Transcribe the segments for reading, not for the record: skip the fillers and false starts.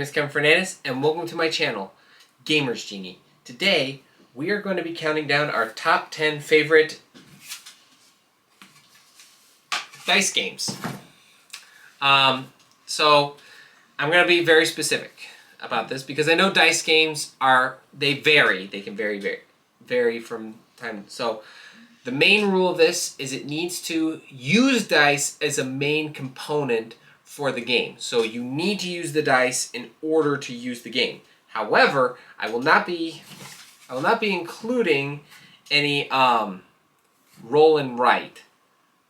is Kevin Fernandez, and welcome to my channel, Gamers Genie. Today, we are going to be counting down our top 10 favorite dice games. So, I'm going to be very specific about this because I know dice games they vary. They can vary from time. So, the main rule of this is it needs to use dice as a main component for the game. So you need to use the dice in order to use the game. However, I will not be including any roll and write.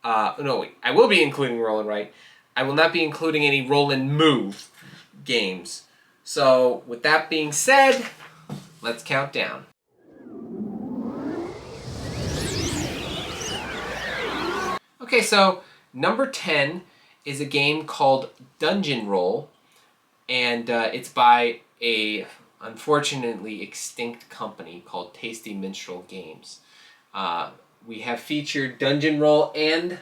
I will be including roll and write. I will not be including any roll and move games. So with that being said, let's count down. Okay, so number 10 is a game called Dungeon Roll, and it's by a unfortunately extinct company called Tasty Minstrel Games. We have featured Dungeon Roll and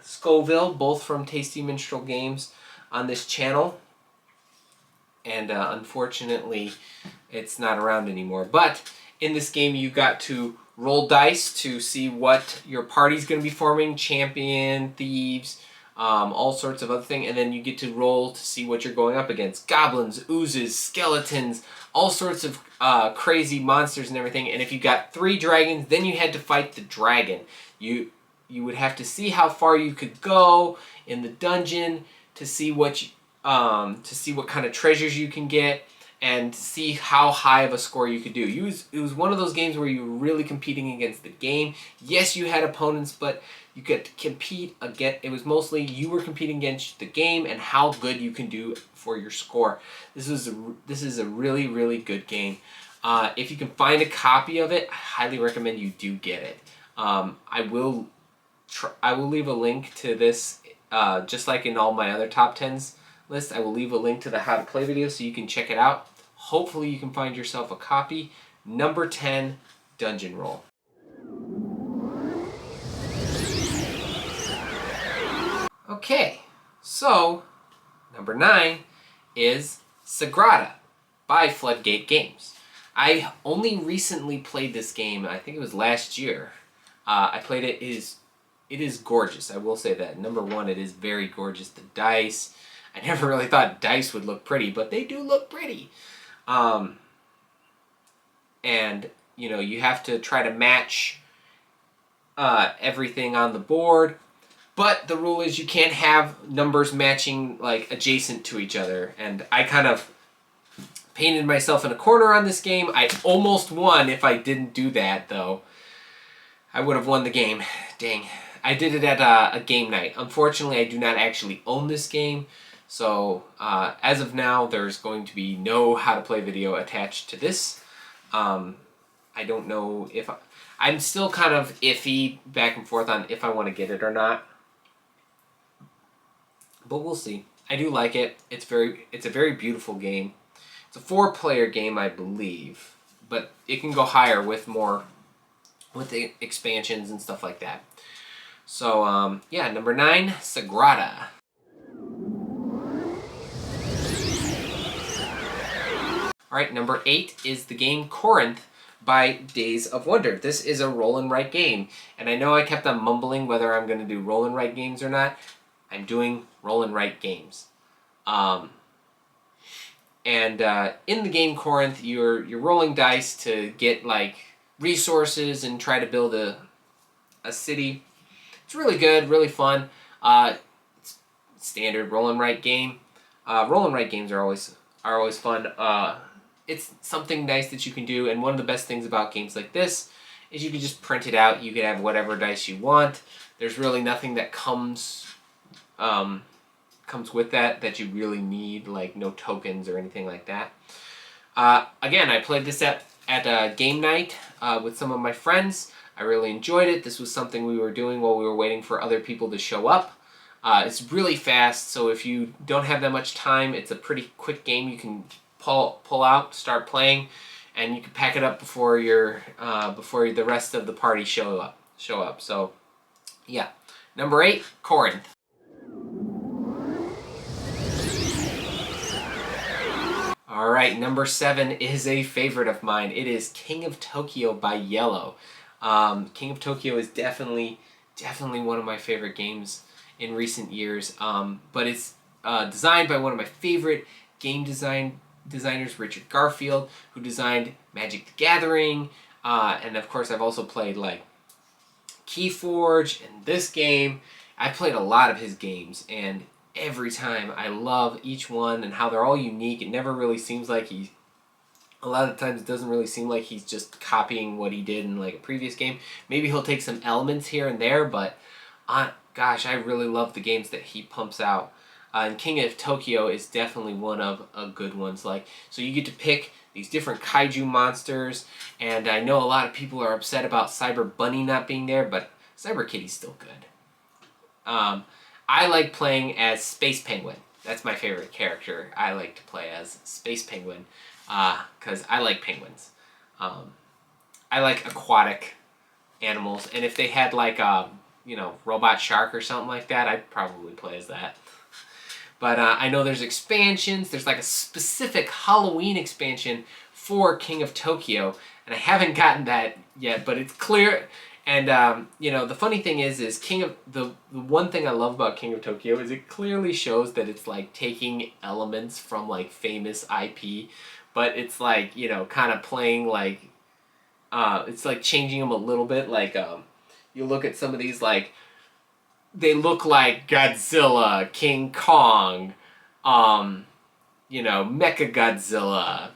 Scoville, both from Tasty Minstrel Games, on this channel, and unfortunately it's not around anymore. But in this game you got to roll dice to see what your party's going to be forming, champion, thieves, all sorts of other things, and then you get to roll to see what you're going up against. Goblins, oozes, skeletons, all sorts of crazy monsters and everything. And if you got 3 dragons, then you had to fight the dragon. You would have to see how far you could go in the dungeon to see what kind of treasures you can get, and see how high of a score you could do. It was one of those games where you were really competing against the game. Yes, you had opponents, but you could compete against. It was mostly you were competing against the game and how good you can do for your score. This is a really, really good game. If you can find a copy of it, I highly recommend you do get it. I will leave a link to this, just like in all my other top 10s list. I will leave a link to the how to play video so you can check it out. Hopefully you can find yourself a copy. Number 10, Dungeon Roll. Okay, so number 9 is Sagrada by Floodgate Games. I only recently played this game. I think it was last year. I played it. It is gorgeous. I will say that. Number 1, it is very gorgeous. The dice. I never really thought dice would look pretty, but they do look pretty. And, you have to try to match everything on the board. But the rule is you can't have numbers matching, like, adjacent to each other. And I kind of painted myself in a corner on this game. I almost won if I didn't do that, though. I would have won the game. Dang. I did it at a game night. Unfortunately, I do not actually own this game. So, as of now, there's going to be no how to play video attached to this. I don't know if I'm still kind of iffy back and forth on if I want to get it or not. But we'll see. I do like it. It's a very beautiful game. It's a 4-player game, I believe, but it can go higher with the expansions and stuff like that. So, yeah, number 9, Sagrada. Alright, number 8 is the game Corinth by Days of Wonder. This is a roll and write game. And I know I kept on mumbling whether I'm going to do roll and write games or not. I'm doing roll and write games. In the game Corinth, you're rolling dice to get like resources and try to build a city. It's really good, really fun. It's standard roll and write game. Roll and write games are always fun. It's something nice that you can do, and one of the best things about games like this is you can just print it out. You can have whatever dice you want. There's really nothing that comes with that you really need, like no tokens or anything like that. Again, I played this at a game night with some of my friends. I really enjoyed it. This was something we were doing while we were waiting for other people to show up. It's really fast, so if you don't have that much time, it's a pretty quick game. You can pull out, start playing, and you can pack it up before the rest of the party show up. So, yeah. Number 8, Corinth. All right, number 7 is a favorite of mine. It is King of Tokyo by Yellow. King of Tokyo is definitely one of my favorite games in recent years. But it's designed by one of my favorite game designers, Richard Garfield, who designed Magic the Gathering. And of course, I've also played like Keyforge and this game. I played a lot of his games, and every time I love each one and how they're all unique. It never really seems like a lot of times it doesn't really seem like he's just copying what he did in like a previous game. Maybe he'll take some elements here and there, but gosh, I really love the games that he pumps out. And King of Tokyo is definitely one of a good ones. Like, so you get to pick these different kaiju monsters, and I know a lot of people are upset about Cyber Bunny not being there, but Cyber Kitty's still good. I like playing as Space Penguin. That's my favorite character. I like to play as Space Penguin because I like penguins. I like aquatic animals, and if they had like Robot Shark or something like that, I'd probably play as that. But I know there's expansions. There's like a specific Halloween expansion for King of Tokyo, and I haven't gotten that yet, but it's clear. And the funny thing is the one thing I love about King of Tokyo is it clearly shows that it's like taking elements from like famous IP, but it's like kind of playing like it's like changing them a little bit. Like you look at some of these, like they look like Godzilla, King Kong, Mecha Godzilla.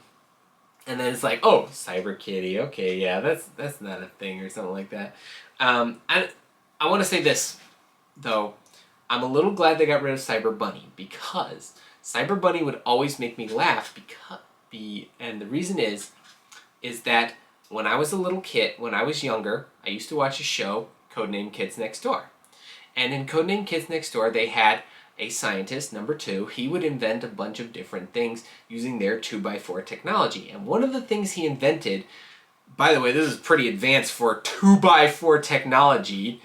And then it's like, oh, Cyber Kitty. Okay, yeah, that's not a thing or something like that. I want to say this, though. I'm a little glad they got rid of Cyber Bunny, because Cyber Bunny would always make me laugh. And the reason is that when I was a little kid, when I was younger, I used to watch a show, Codename Kids Next Door. And in Codename Kids Next Door, they had a scientist, number 2. He would invent a bunch of different things using their 2x4 technology. And one of the things he invented, by the way, this is pretty advanced for 2x4 technology,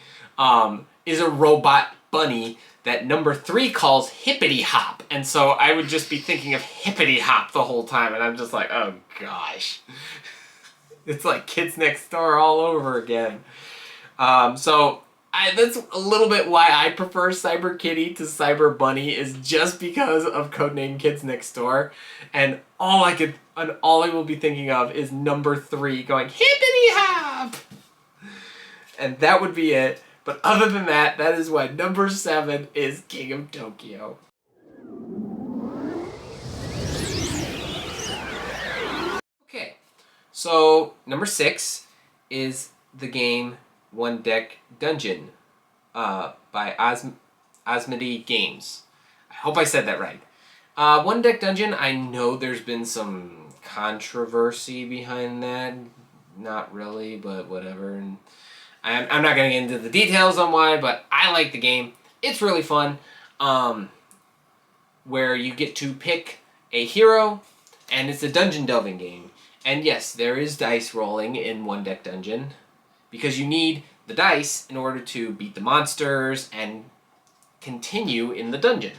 is a robot bunny that number 3 calls Hippity Hop. And so I would just be thinking of Hippity Hop the whole time, and I'm just like, oh gosh. It's like Kids Next Door all over again. That's a little bit why I prefer Cyber Kitty to Cyber Bunny, is just because of Codename Kids Next Door, and all I will be thinking of is number 3 going hippity hop, and that would be it. But other than that, that is why number 7 is King of Tokyo. Okay, so number 6 is the game One Deck Dungeon by Asmodee Games. I hope I said that right. One Deck Dungeon, I know there's been some controversy behind that. Not really, but whatever. And I'm not going to get into the details on why, but I like the game. It's really fun, where you get to pick a hero, and it's a dungeon delving game. And yes, there is dice rolling in One Deck Dungeon, because you need the dice in order to beat the monsters and continue in the dungeon.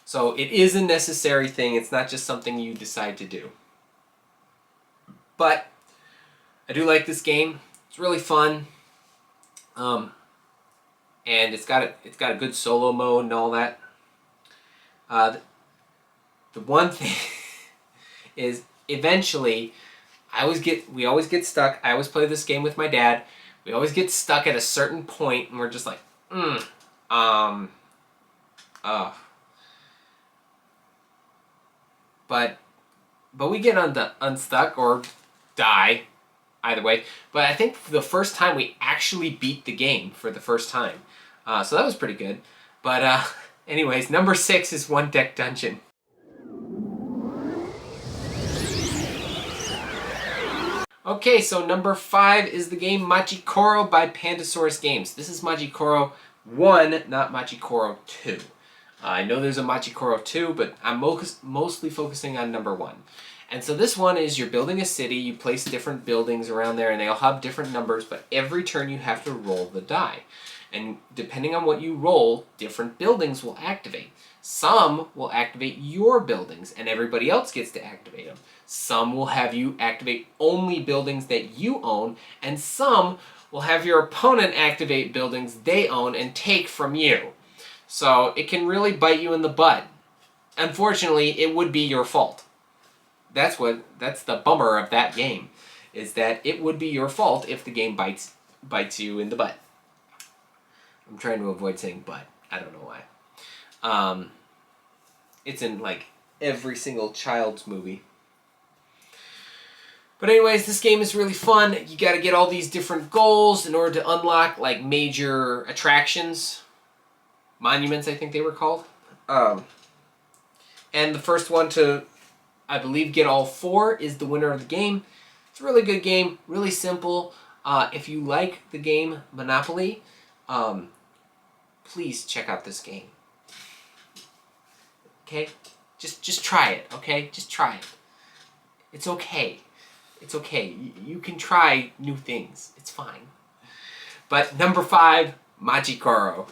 So it is a necessary thing. It's not just something you decide to do. But I do like this game. It's really fun. And it's got a good solo mode and all that. The one thing is, eventually we always get stuck. I always play this game with my dad. We always get stuck at a certain point, and we're just like, But we get unstuck or die, either way. But I think the first time we actually beat the game for the first time. So that was pretty good. But anyways, number 6 is One Deck Dungeon. Okay, so number 5 is the game Majikoro by Pandasaurus Games. This is Majikoro 1, not Majikoro 2. I know there's a Majikoro 2, but I'm mostly focusing on number 1. And so this one is, you're building a city, you place different buildings around there, and they all have different numbers, but every turn you have to roll the die. And depending on what you roll, different buildings will activate. Some will activate your buildings and everybody else gets to activate them. Some will have you activate only buildings that you own, and some will have your opponent activate buildings they own and take from you. So it can really bite you in the butt. Unfortunately, it would be your fault. That's the bummer of that game, is that it would be your fault if the game bites you in the butt. I'm trying to avoid saying butt. I don't know why. It's in like every single child's movie. But anyways, this game is really fun. You got to get all these different goals in order to unlock like major attractions. Monuments, I think they were called. And the first one to, I believe, get all 4 is the winner of the game. It's a really good game, really simple. If you like the game Monopoly, please check out this game. Okay? Just try it, okay? Just try it. It's okay. It's okay. You can try new things. It's fine. But number 5, Majikoro.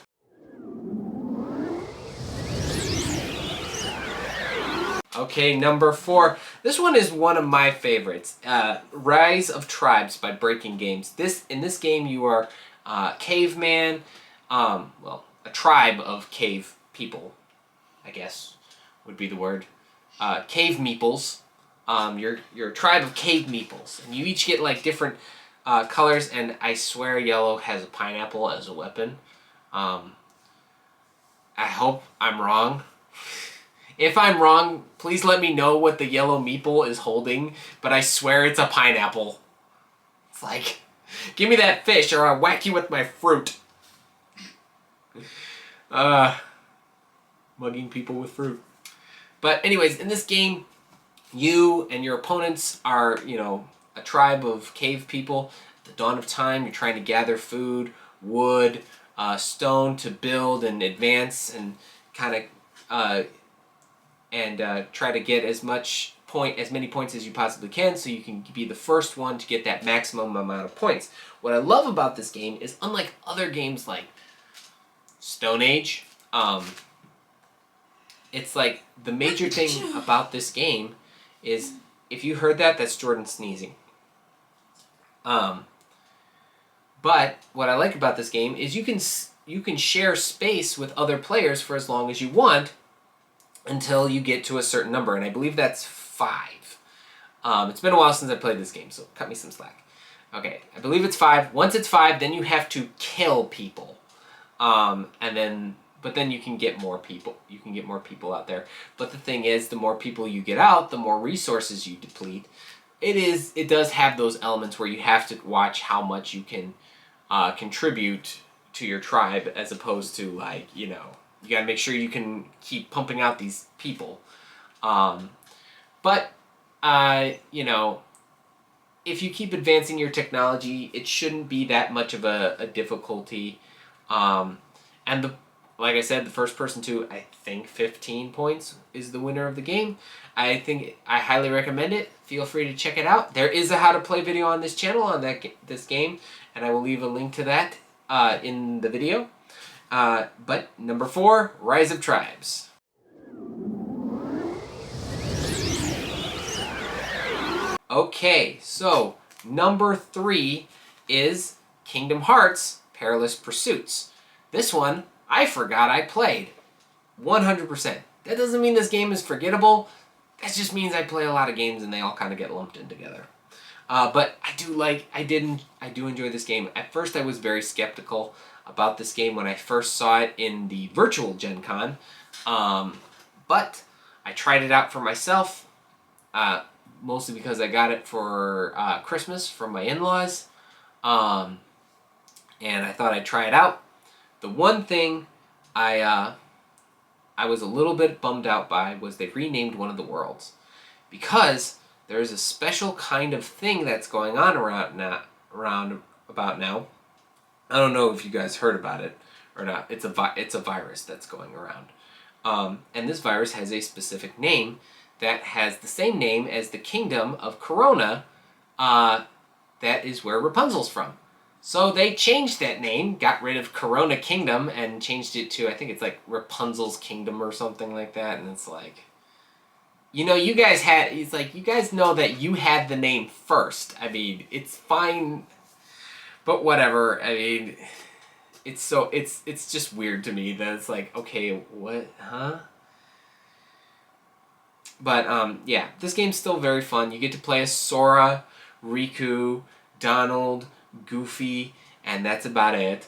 Okay, number 4. This one is one of my favorites. Rise of Tribes by Breaking Games. In this game, you are caveman. Well, a tribe of cave people, I guess would be the word. Cave meeples. You're a tribe of cave meeples, and you each get like different colors. And I swear, yellow has a pineapple as a weapon. I hope I'm wrong. If I'm wrong, please let me know what the yellow meeple is holding, but I swear it's a pineapple. It's like, give me that fish or I'll whack you with my fruit. Mugging people with fruit. But anyways, in this game, you and your opponents are, a tribe of cave people. At the dawn of time, you're trying to gather food, wood, stone to build and advance and kind of... try to get as many points as you possibly can, so you can be the first one to get that maximum amount of points. What I love about this game is, unlike other games like Stone Age, it's like the major thing about this game is, if you heard that, that's Jordan sneezing. But what I like about this game is you can share space with other players for as long as you want, until you get to a certain number, and I believe that's 5. It's been a while since I played this game, so cut me some slack. Okay, I believe it's 5. Once it's 5, then you have to kill people, but then you can get more people. You can get more people out there. But the thing is, the more people you get out, the more resources you deplete. It does have those elements where you have to watch how much you can contribute to your tribe, as opposed to like, you got to make sure you can keep pumping out these people. But if you keep advancing your technology, it shouldn't be that much of a difficulty. Like I said, the first person to, I think, 15 points is the winner of the game. I highly recommend it. Feel free to check it out. There is a how to play video on this channel on this game, and I will leave a link to that in the video. But number 4, Rise of Tribes. Okay, so number 3 is Kingdom Hearts Perilous Pursuits. This one, I forgot I played. 100%. That doesn't mean this game is forgettable. That just means I play a lot of games and they all kind of get lumped in together. But I do enjoy this game. At first I was very skeptical about this game when I first saw it in the virtual Gen Con. But I tried it out for myself, mostly because I got it for Christmas from my in-laws. And I thought I'd try it out. The one thing I was a little bit bummed out by was they renamed one of the worlds, because there is a special kind of thing that's going on around about now. I don't know if you guys heard about it or not. It's a virus that's going around, and this virus has a specific name that has the same name as the kingdom of Corona. That is where Rapunzel's from. So they changed that name, got rid of Corona Kingdom, and changed it to, I think it's like Rapunzel's Kingdom or something like that. And it's like, you know, you guys had, it's like, you guys know that you had the name first. I mean, it's fine, but whatever. I mean, it's just weird to me that it's like, okay, what, huh? But, yeah, this game's still very fun. You get to play as Sora, Riku, Donald, Goofy, and that's about it.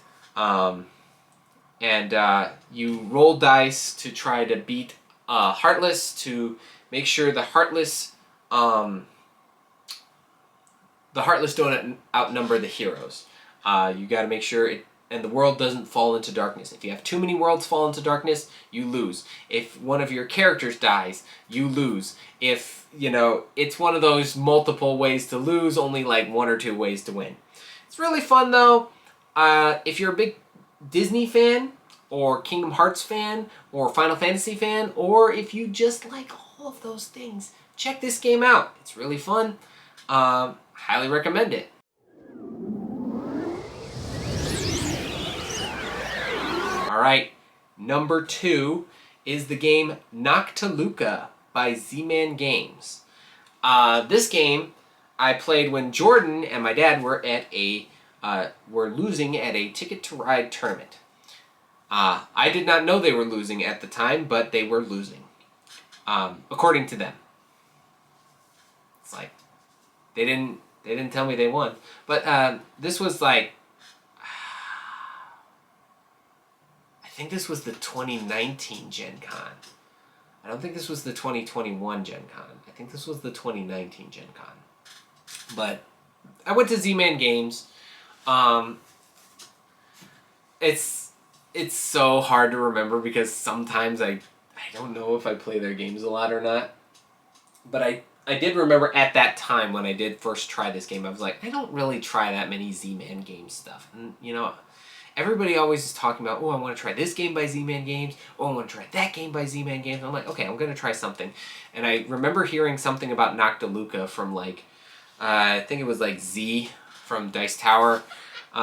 You roll dice to try to beat Heartless to make sure the Heartless don't outnumber the heroes. You got to make sure and the world doesn't fall into darkness. If you have too many worlds fall into darkness, you lose. If one of your characters dies, you lose. If, you know, it's one of those multiple ways to lose, only like 1 or 2 ways to win. It's really fun though. If you're a big Disney fan, or Kingdom Hearts fan, or Final Fantasy fan, or if you just like all of those things, check this game out. It's really fun. Highly recommend it. Alright, number 2 is the game Nocta Luca by Z-Man Games. This game I played when Jordan and my dad were were losing at a Ticket to Ride tournament. I did not know they were losing at the time, but they were losing, according to them. It's like they didn't tell me they won, but this was like, I think this was the 2019 Gen Con. I don't think this was the 2021 Gen Con. I think this was the 2019 Gen Con. But I went to Z-Man Games. It's so hard to remember because sometimes I don't know if I play their games a lot or not. But I did remember at that time when I did first try this game, I was like, I don't really try that many Z-Man Games stuff. And, you know, everybody always is talking about, oh, I want to try this game by Z-Man Games. Oh, I want to try that game by Z-Man Games. I'm like, okay, I'm going to try something. And I remember hearing something about Nocta Luca from like, I think it was like Z from Dice Tower.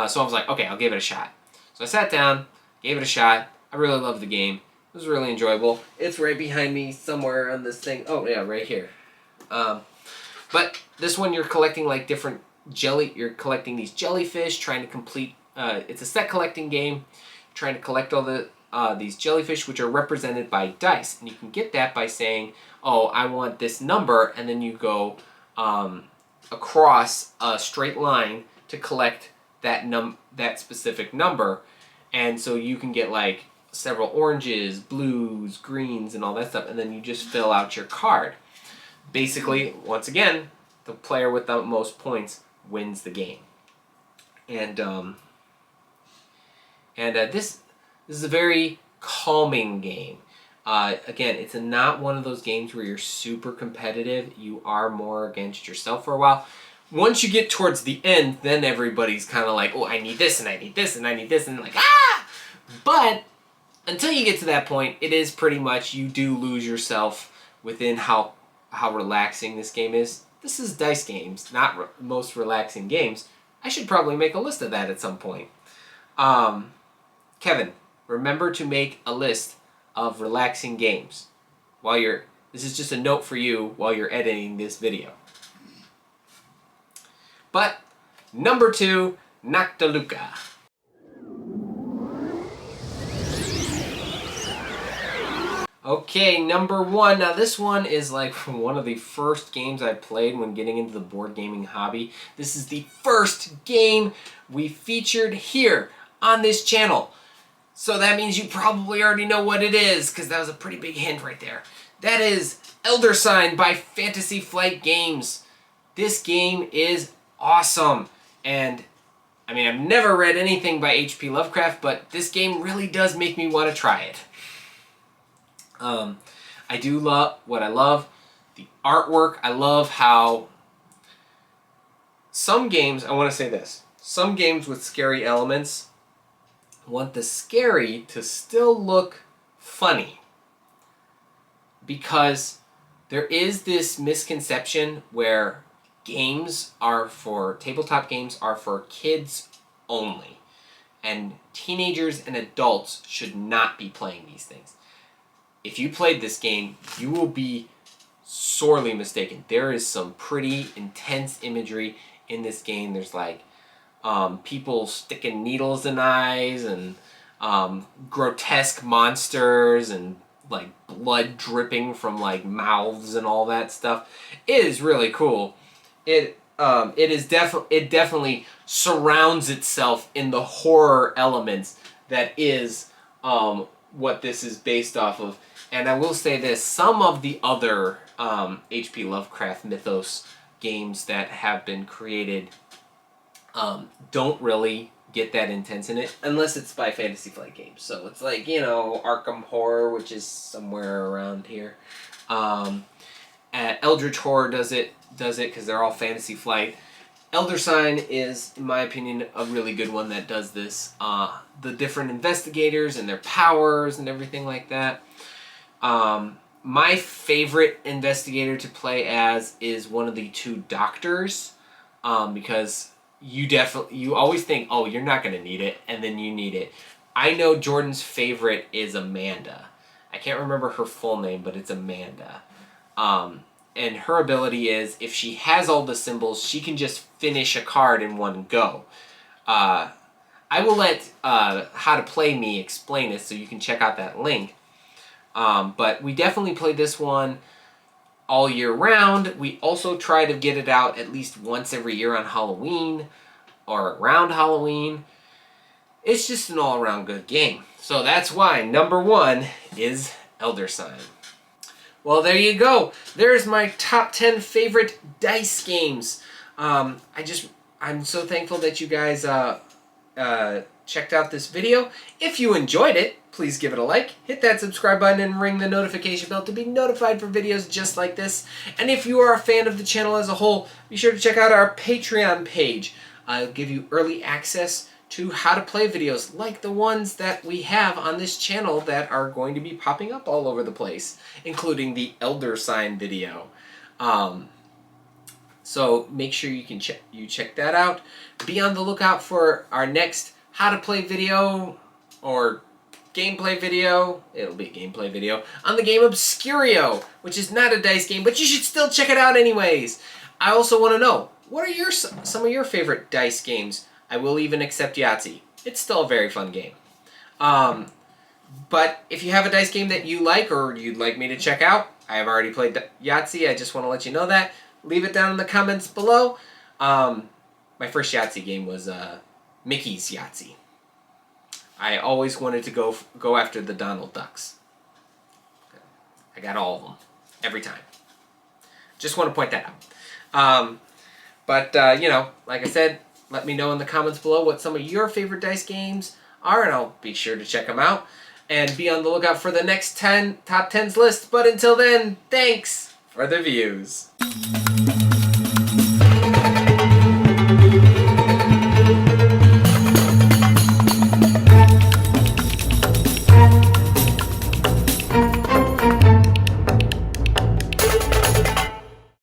So I was like, okay, I'll give it a shot. So I sat down, gave it a shot. I really loved the game. It was really enjoyable. It's right behind me somewhere on this thing. Oh, yeah, right here. But this one you're collecting like different you're collecting these jellyfish, trying to complete, it's a set collecting game, trying to collect all the these jellyfish, which are represented by dice. And you can get that by saying, oh, I want this number, and then you go across a straight line to collect that specific number. And so you can get like several oranges, blues, greens, and all that stuff, and then you just fill out your card. Basically, once again, the player with the most points wins the game. And this is a very calming game. Again, it's not one of those games where you're super competitive. You are more against yourself for a while. Once you get towards the end, then everybody's kind of like, oh, I need this, and I need this, and I need this, and like, ah! But until you get to that point, it is pretty much, you do lose yourself within how relaxing this game is. This is dice games, not most relaxing games. I should probably make a list of that at some point. Kevin, remember to make a list of relaxing games this is just a note for you while you're editing this video. But number 2, Nocta Luca. Okay, number 1. Now this one is like one of the first games I played when getting into the board gaming hobby. This is the first game we featured here on this channel. So that means you probably already know what it is, because that was a pretty big hint right there. That is Elder Sign by Fantasy Flight Games. This game is awesome. And I mean, I've never read anything by H.P. Lovecraft, but this game really does make me want to try it. I do love what I love. The artwork. I love how some games, I want to say this, some games with scary elements want the scary to still look funny. Because there is this misconception where tabletop games are for kids only. And teenagers and adults should not be playing these things. If you played this game, you will be sorely mistaken. There is some pretty intense imagery in this game. There's like people sticking needles in eyes and grotesque monsters and like blood dripping from like mouths and all that stuff. It is really cool. It definitely surrounds itself in the horror elements that is what this is based off of. And I will say this, some of the other H.P. Lovecraft mythos games that have been created don't really get that intense in it, unless it's by Fantasy Flight Games. So it's like, you know, Arkham Horror, which is somewhere around here. Eldritch Horror does it because they're all Fantasy Flight. Elder Sign is, in my opinion, a really good one that does this. The different investigators and their powers and everything like that. My favorite investigator to play as is one of the two doctors, because you always think, oh, you're not going to need it, and then you need it. I know Jordan's favorite is Amanda. I can't remember her full name, but it's Amanda. And her ability is, if she has all the symbols, she can just finish a card in one go. I will let How to Play Me explain this, so you can check out that link. But we definitely play this one all year round. We also try to get it out at least once every year on Halloween or around Halloween. It's just an all-around good game. So that's why number 1 is Elder Sign. Well, there you go. There's my top 10 favorite dice games. I'm so thankful that you guys checked out this video. If you enjoyed it, please give it a like, hit that subscribe button, and ring the notification bell to be notified for videos just like this. And if you are a fan of the channel as a whole, be sure to check out our Patreon page. I'll give you early access to How to Play videos like the ones that we have on this channel that are going to be popping up all over the place, including the Elder Sign video. So make sure you check that out. Be on the lookout for our next How to Play video or gameplay video. It'll be a gameplay video on the game Obscurio, which is not a dice game, but you should still check it out anyways. I also want to know, what are some of your favorite dice games? I will even accept Yahtzee. It's still a very fun game. But if you have a dice game that you like or you'd like me to check out, I have already played Yahtzee. I just want to let you know that. Leave it down in the comments below. My first Yahtzee game was Mickey's Yahtzee. I always wanted to go after the Donald Ducks. I got all of them. Every time. Just want to point that out. But you know, like I said, let me know in the comments below what some of your favorite dice games are, and I'll be sure to check them out. And be on the lookout for the next top 10s list. But until then, thanks for the views.